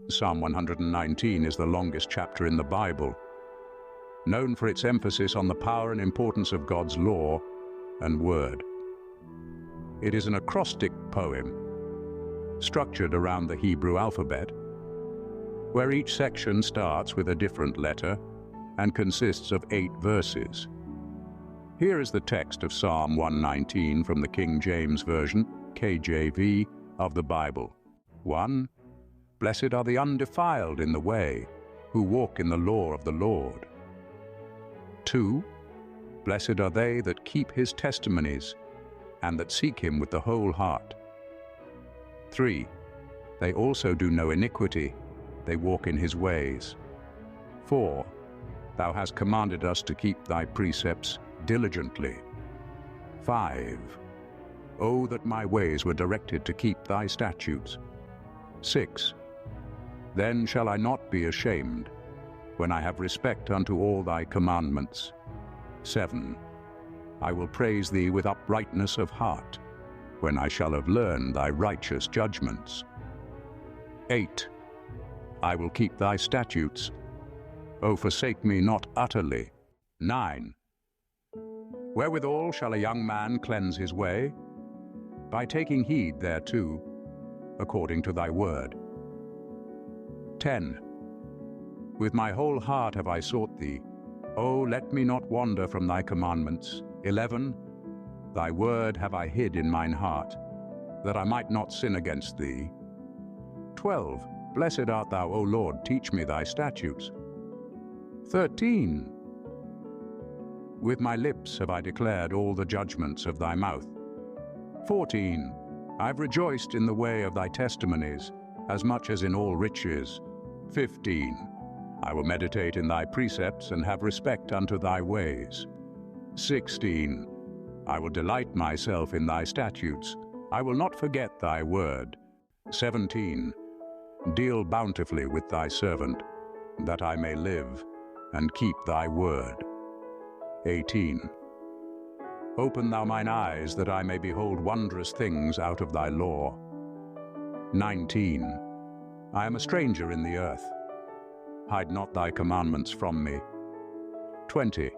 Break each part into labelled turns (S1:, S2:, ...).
S1: Psalm 119 is the longest chapter in the Bible, known for its emphasis on the power and importance of God's law and word. It is an acrostic poem, structured around the Hebrew alphabet, where each section starts with a different letter and consists of 8 verses. Here is the text of Psalm 119 from the King James Version, KJV, of the Bible. 1. Blessed are the undefiled in the way, who walk in the law of the Lord. 2. Blessed are they that keep his testimonies, and that seek him with the whole heart. 3. They also do no iniquity, they walk in his ways. 4. Thou hast commanded us to keep thy precepts diligently. 5. Oh, that my ways were directed to keep thy statutes. 6. Then shall I not be ashamed, when I have respect unto all thy commandments. 7. I will praise thee with uprightness of heart, when I shall have learned thy righteous judgments. 8. I will keep thy statutes. O forsake me not utterly. 9. Wherewithal shall a young man cleanse his way? By taking heed thereto, according to thy word. 10. With my whole heart have I sought thee. O let me not wander from thy commandments. 11. Thy word have I hid in mine heart, that I might not sin against thee. 12. Blessed art thou, O Lord, teach me thy statutes. 13. With my lips have I declared all the judgments of thy mouth. 14. I have rejoiced in the way of thy testimonies, as much as in all riches. 15. I will meditate in thy precepts, and have respect unto thy ways. 16. I will delight myself in thy statutes. I will not forget thy word. 17. Deal bountifully with thy servant, that I may live, and keep thy word. 18. Open thou mine eyes, that I may behold wondrous things out of thy law. 19. I am a stranger in the earth. Hide not thy commandments from me. 20.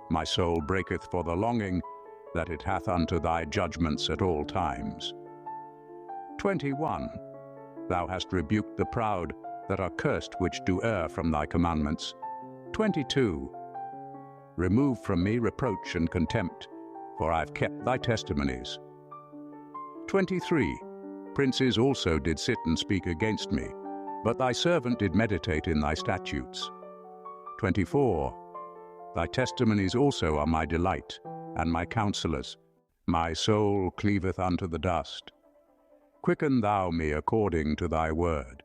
S1: My soul breaketh for the longing that it hath unto thy judgments at all times. 21. Thou hast rebuked the proud that are cursed, which do err from thy commandments. 22. Remove from me reproach and contempt, for I have kept thy testimonies. 23. Princes also did sit and speak against me, but thy servant did meditate in thy statutes. 24. Thy testimonies also are my delight, and my counselors. My soul cleaveth unto the dust. Quicken thou me according to thy word.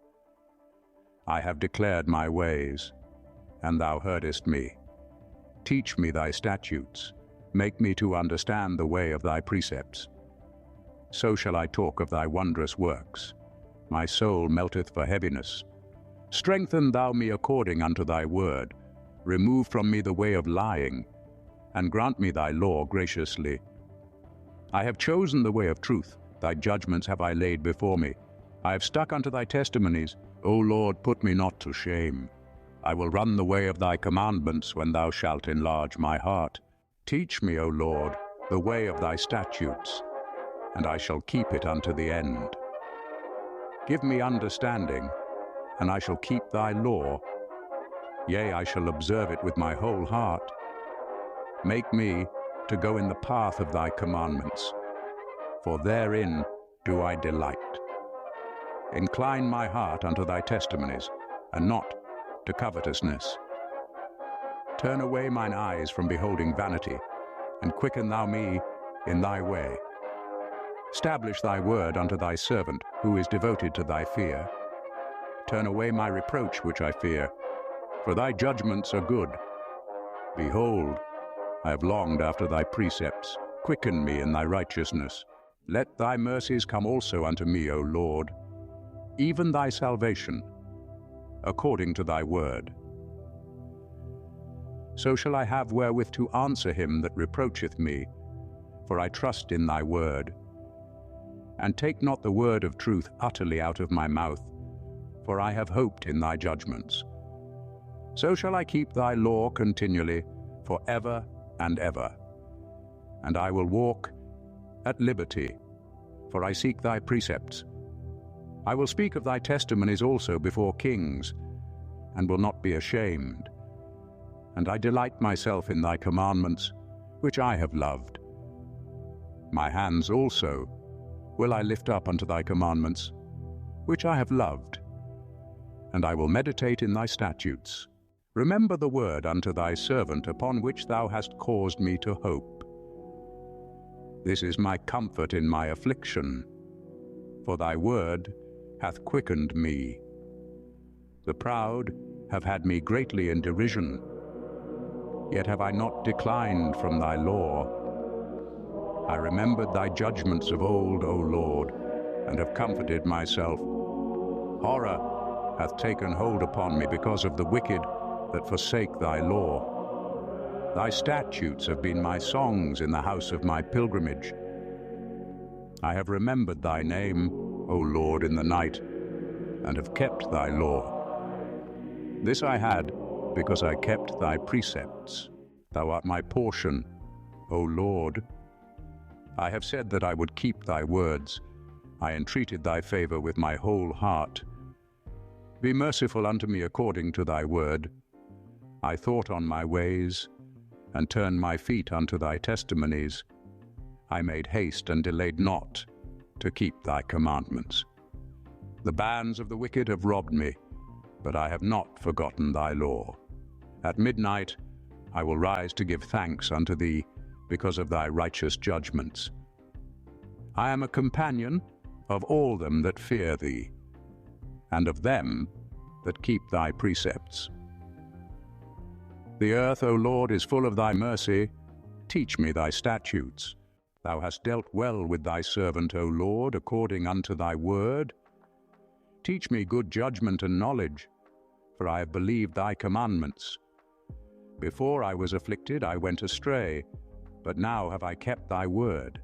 S1: I have declared my ways, and thou heardest me. Teach me thy statutes. Make me to understand the way of thy precepts. So shall I talk of thy wondrous works. My soul melteth for heaviness. Strengthen thou me according unto thy word. Remove from me the way of lying, and grant me thy law graciously. I have chosen the way of truth. Thy judgments have I laid before me. I have stuck unto thy testimonies. O Lord, put me not to shame. I will run the way of thy commandments when thou shalt enlarge my heart. Teach me, O Lord, the way of thy statutes, and I shall keep it unto the end. Give me understanding, and I shall keep thy law. Yea, I shall observe it with my whole heart. Make me to go in the path of thy commandments, for therein do I delight. Incline my heart unto thy testimonies, and not to covetousness. Turn away mine eyes from beholding vanity, and quicken thou me in thy way. Establish thy word unto thy servant, who is devoted to thy fear. Turn away my reproach which I fear, for thy judgments are good. Behold, I have longed after thy precepts. Quicken me in thy righteousness. Let thy mercies come also unto me, O Lord, even thy salvation, according to thy word. So shall I have wherewith to answer him that reproacheth me, for I trust in thy word. And take not the word of truth utterly out of my mouth, for I have hoped in thy judgments. So shall I keep thy law continually, for ever and ever. And I will walk at liberty, for I seek thy precepts. I will speak of thy testimonies also before kings, and will not be ashamed. And I delight myself in thy commandments, which I have loved. My hands also will I lift up unto thy commandments, which I have loved. And I will meditate in thy statutes. Remember the word unto thy servant, upon which thou hast caused me to hope. This is my comfort in my affliction, for thy word hath quickened me. The proud have had me greatly in derision, yet have I not declined from thy law. I remembered thy judgments of old, O Lord, and have comforted myself. Horror hath taken hold upon me because of the wicked that forsake thy law. Thy statutes have been my songs in the house of my pilgrimage. I have remembered thy name, O Lord, in the night, and have kept thy law. This I had because I kept thy precepts. Thou art my portion, O Lord. I have said that I would keep thy words. I entreated thy favor with my whole heart. Be merciful unto me according to thy word. I thought on my ways, and turned my feet unto thy testimonies. I made haste and delayed not to keep thy commandments. The bands of the wicked have robbed me, but I have not forgotten thy law. At midnight I will rise to give thanks unto thee, because of thy righteous judgments. I am a companion of all them that fear thee, and of them that keep thy precepts. The earth, O Lord, is full of thy mercy. Teach me thy statutes. Thou hast dealt well with thy servant, O Lord, according unto thy word. Teach me good judgment and knowledge, for I have believed thy commandments. Before I was afflicted, I went astray, but now have I kept thy word.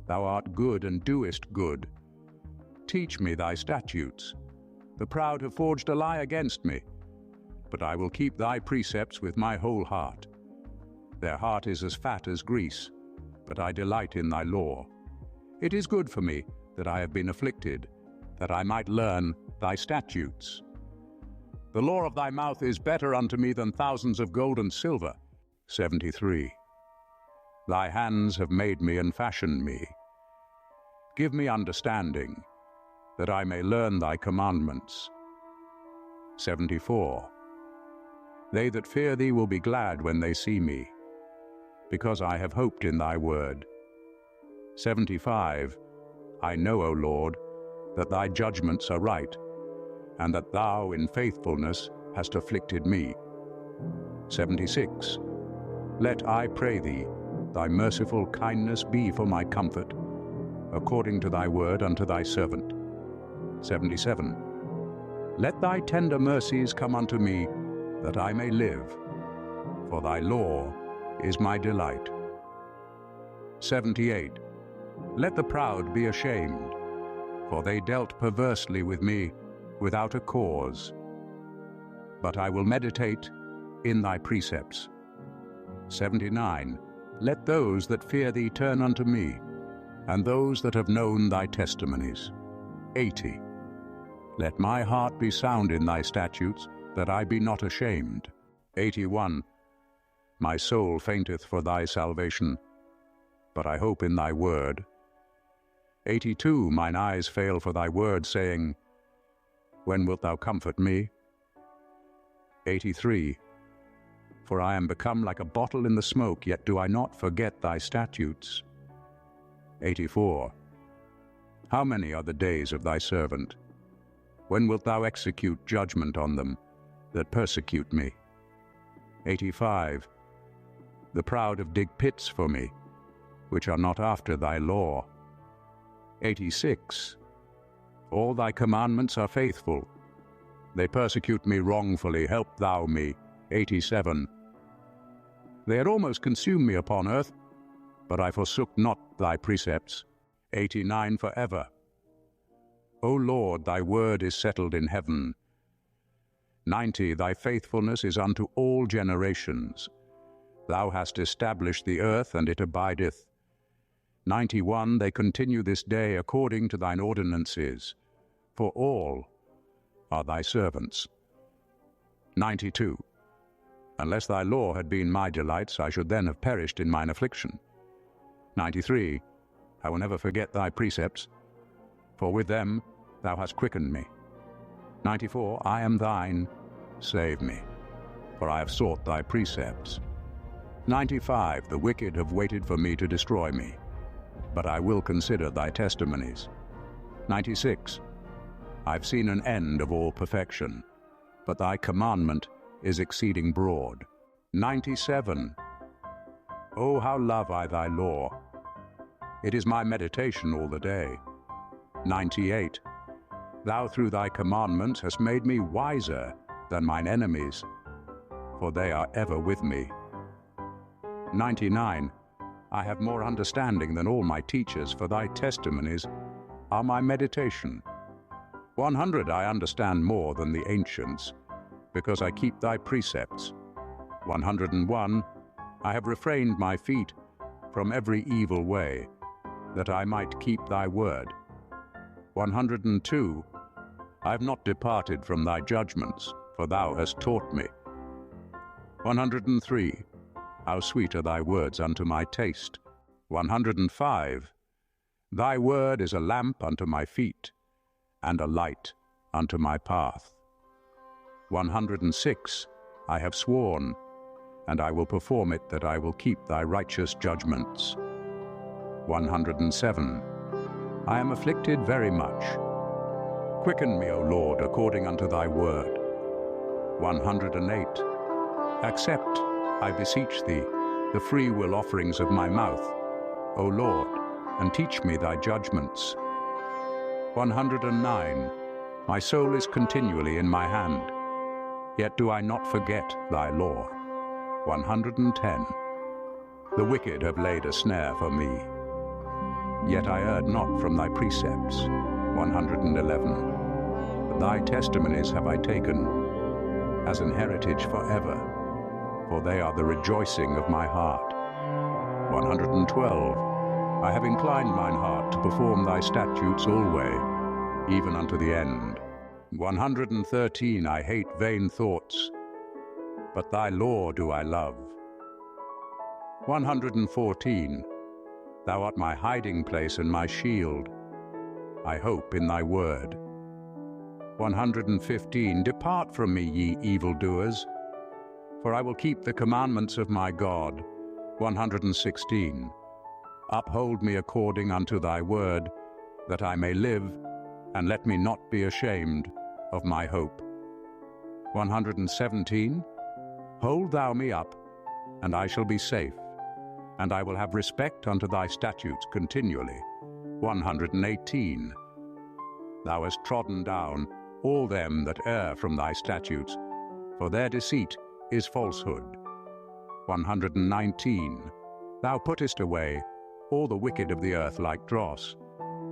S1: Thou art good and doest good. Teach me thy statutes. The proud have forged a lie against me, but I will keep thy precepts with my whole heart. Their heart is as fat as grease, but I delight in thy law. It is good for me that I have been afflicted, that I might learn thy statutes. The law of thy mouth is better unto me than thousands of gold and silver. 73. Thy hands have made me and fashioned me. Give me understanding, that I may learn thy commandments. 74. They that fear thee will be glad when they see me, because I have hoped in thy word. 75. I know, O Lord, that thy judgments are right, and that thou in faithfulness hast afflicted me. 76. Let, I pray thee, thy merciful kindness be for my comfort, according to thy word unto thy servant. 77. Let thy tender mercies come unto me, that I may live, for thy law is my delight. 78. Let the proud be ashamed, for they dealt perversely with me without a cause. But I will meditate in thy precepts. 79. Let those that fear thee turn unto me, and those that have known thy testimonies. 80. Let my heart be sound in thy statutes, that I be not ashamed. 81. My soul fainteth for thy salvation, but I hope in thy word. 82. Mine eyes fail for thy word, saying, When wilt thou comfort me? 83. For I am become like a bottle in the smoke, yet do I not forget thy statutes. 84. How many are the days of thy servant? When wilt thou execute judgment on them that persecute me? 85. The proud have digged pits for me, which are not after thy law. 86. All thy commandments are faithful. They persecute me wrongfully, help thou me. 87. They had almost consumed me upon earth, but I forsook not thy precepts. 89. Forever. O Lord, thy word is settled in heaven. 90. Thy faithfulness is unto all generations. Thou hast established the earth, and it abideth. 91. They continue this day according to thine ordinances, for all are thy servants. 92. Unless thy law had been my delights, I should then have perished in mine affliction. 93. I will never forget thy precepts, for with them thou hast quickened me. 94. I am thine, save me, for I have sought thy precepts. 95. The wicked have waited for me to destroy me, but I will consider thy testimonies. 96. I've seen an end of all perfection, but thy commandment is exceeding broad. 97. Oh, how love I thy law! It is my meditation all the day. 98. Thou through thy commandments hast made me wiser than mine enemies, for they are ever with me. 99. I have more understanding than all my teachers, for thy testimonies are my meditation. 100. I understand more than the ancients, because I keep thy precepts. 101. I have refrained my feet from every evil way, that I might keep thy word. 102. I have not departed from thy judgments, for thou hast taught me. 103. How sweet are thy words unto my taste. 105. Thy word is a lamp unto my feet, and a light unto my path. 106. I have sworn, and I will perform it, that I will keep thy righteous judgments. 107. I am afflicted very much. Quicken me, O Lord, according unto thy word. 108. Accept, I beseech thee, the free will offerings of my mouth, O Lord, and teach me thy judgments. 109. My soul is continually in my hand, yet do I not forget thy law. 110. The wicked have laid a snare for me, yet I erred not from thy precepts. 111. But thy testimonies have I taken as an heritage forever, for they are the rejoicing of my heart. 112. I have inclined mine heart to perform thy statutes alway, even unto the end. 113. I hate vain thoughts, but thy law do I love. 114. Thou art my hiding place and my shield. I hope in thy word. 115. Depart from me, ye evildoers, for I will keep the commandments of my God. 116. Uphold me according unto thy word, that I may live, and let me not be ashamed of my hope. 117. Hold thou me up, and I shall be safe, and I will have respect unto thy statutes continually. 118. Thou hast trodden down all them that err from thy statutes, for their deceit is falsehood. 119. Thou puttest away all the wicked of the earth like dross.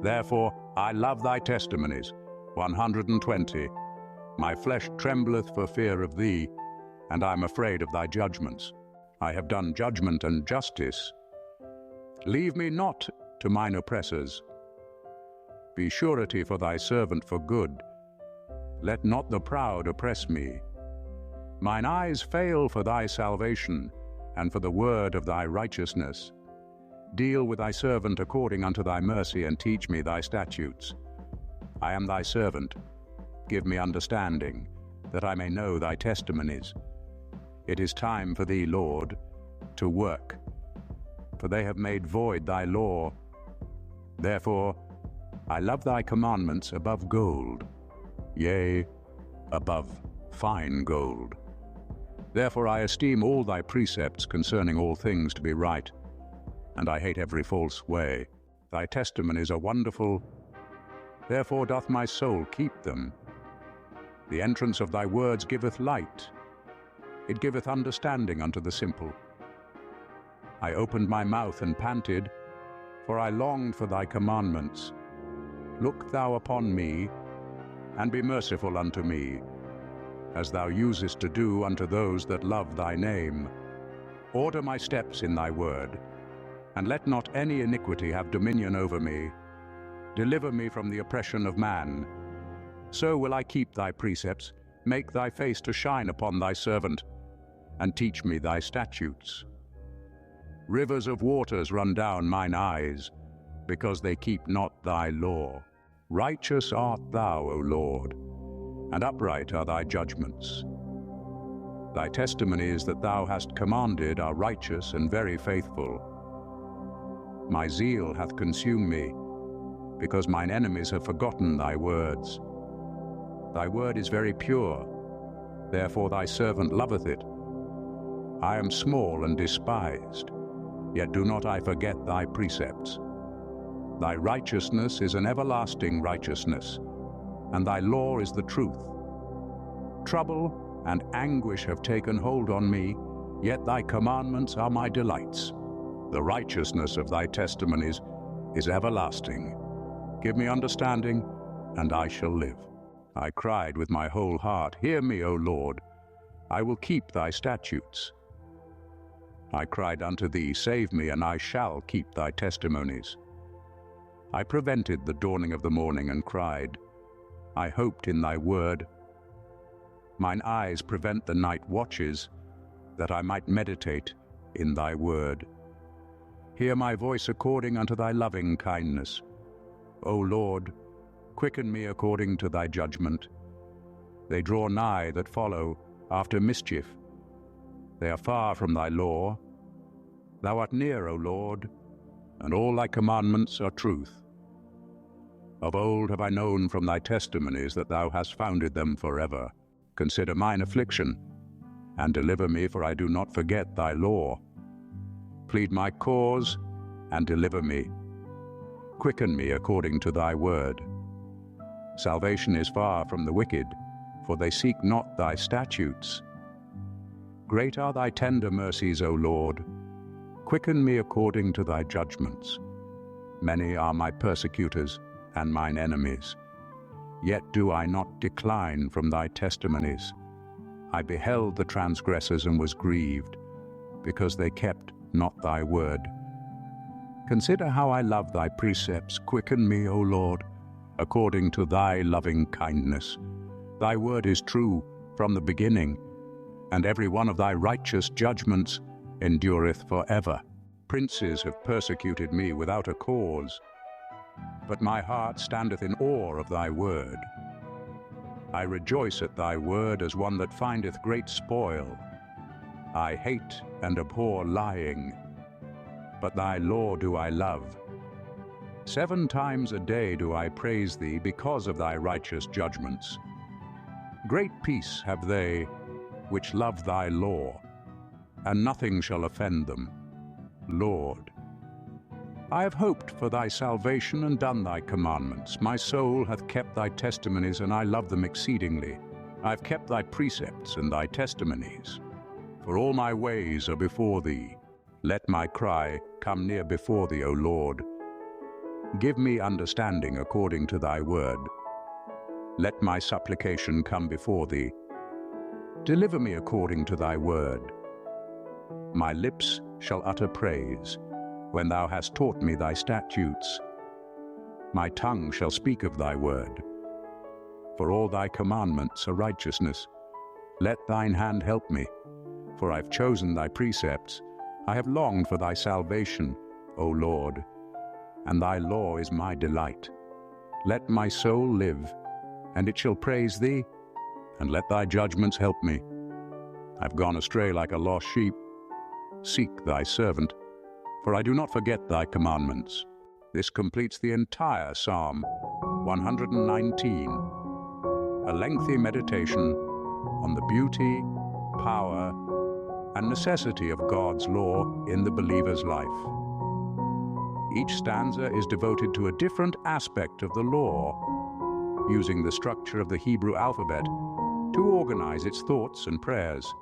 S1: Therefore I love thy testimonies. 120. My flesh trembleth for fear of thee, and I am afraid of thy judgments. I have done judgment and justice. Leave me not to mine oppressors. Be surety for thy servant for good. Let not the proud oppress me. Mine eyes fail for thy salvation, and for the word of thy righteousness. Deal with thy servant according unto thy mercy, and teach me thy statutes. I am thy servant. Give me understanding, that I may know thy testimonies. It is time for thee, Lord, to work, for they have made void thy law. Therefore I love thy commandments above gold, yea, above fine gold. Therefore I esteem all thy precepts concerning all things to be right, and I hate every false way. Thy testimonies are wonderful, therefore doth my soul keep them. The entrance of thy words giveth light, it giveth understanding unto the simple. I opened my mouth and panted, for I longed for thy commandments. Look thou upon me, and be merciful unto me, as thou usest to do unto those that love thy name. Order my steps in thy word, and let not any iniquity have dominion over me. Deliver me from the oppression of man. So will I keep thy precepts. Make thy face to shine upon thy servant, and teach me thy statutes. Rivers of waters run down mine eyes, because they keep not thy law. Righteous art thou, O Lord, and upright are thy judgments. Thy testimonies that thou hast commanded are righteous and very faithful. My zeal hath consumed me, because mine enemies have forgotten thy words. Thy word is very pure, therefore thy servant loveth it. I am small and despised, yet do not I forget thy precepts. Thy righteousness is an everlasting righteousness, and thy law is the truth. Trouble and anguish have taken hold on me, yet thy commandments are my delights. The righteousness of thy testimonies is everlasting. Give me understanding, and I shall live. I cried with my whole heart, Hear me, O Lord, I will keep thy statutes. I cried unto thee, Save me, and I shall keep thy testimonies. I prevented the dawning of the morning and cried, I hoped in thy word. Mine eyes prevent the night watches, that I might meditate in thy word. Hear my voice according unto thy loving kindness. O Lord, quicken me according to thy judgment. They draw nigh that follow after mischief. They are far from thy law. Thou art near, O Lord, and all thy commandments are truth. Of old have I known from thy testimonies that thou hast founded them forever. Consider mine affliction, and deliver me, for I do not forget thy law. Plead my cause, and deliver me. Quicken me according to thy word. Salvation is far from the wicked, for they seek not thy statutes. Great are thy tender mercies, O Lord. Quicken me according to thy judgments. Many are my persecutors and mine enemies. Yet do I not decline from thy testimonies. I beheld the transgressors and was grieved, because they kept not thy word. Consider how I love thy precepts. Quicken me, O Lord, according to thy loving kindness. Thy word is true from the beginning, and every one of thy righteous judgments endureth forever. Princes have persecuted me without a cause, but my heart standeth in awe of thy word. I rejoice at thy word as one that findeth great spoil. I hate and abhor lying, but thy law do I love. 7 times a day do I praise thee because of thy righteous judgments. Great peace have they which love thy law, and nothing shall offend them. Lord, I have hoped for thy salvation and done thy commandments. My soul hath kept thy testimonies, and I love them exceedingly. I have kept thy precepts and thy testimonies, for all my ways are before thee. Let my cry come near before thee, O Lord. Give me understanding according to thy word. Let my supplication come before thee. Deliver me according to thy word. My lips shall utter praise, when thou hast taught me thy statutes. My tongue shall speak of thy word. For all thy commandments are righteousness. Let thine hand help me, for I have chosen thy precepts. I have longed for thy salvation, O Lord, and thy law is my delight. Let my soul live, and it shall praise thee, and let thy judgments help me. I've gone astray like a lost sheep. Seek thy servant, for I do not forget thy commandments. This completes the entire Psalm 119, a lengthy meditation on the beauty, power, and necessity of God's law in the believer's life. Each stanza is devoted to a different aspect of the law, using the structure of the Hebrew alphabet to organize its thoughts and prayers.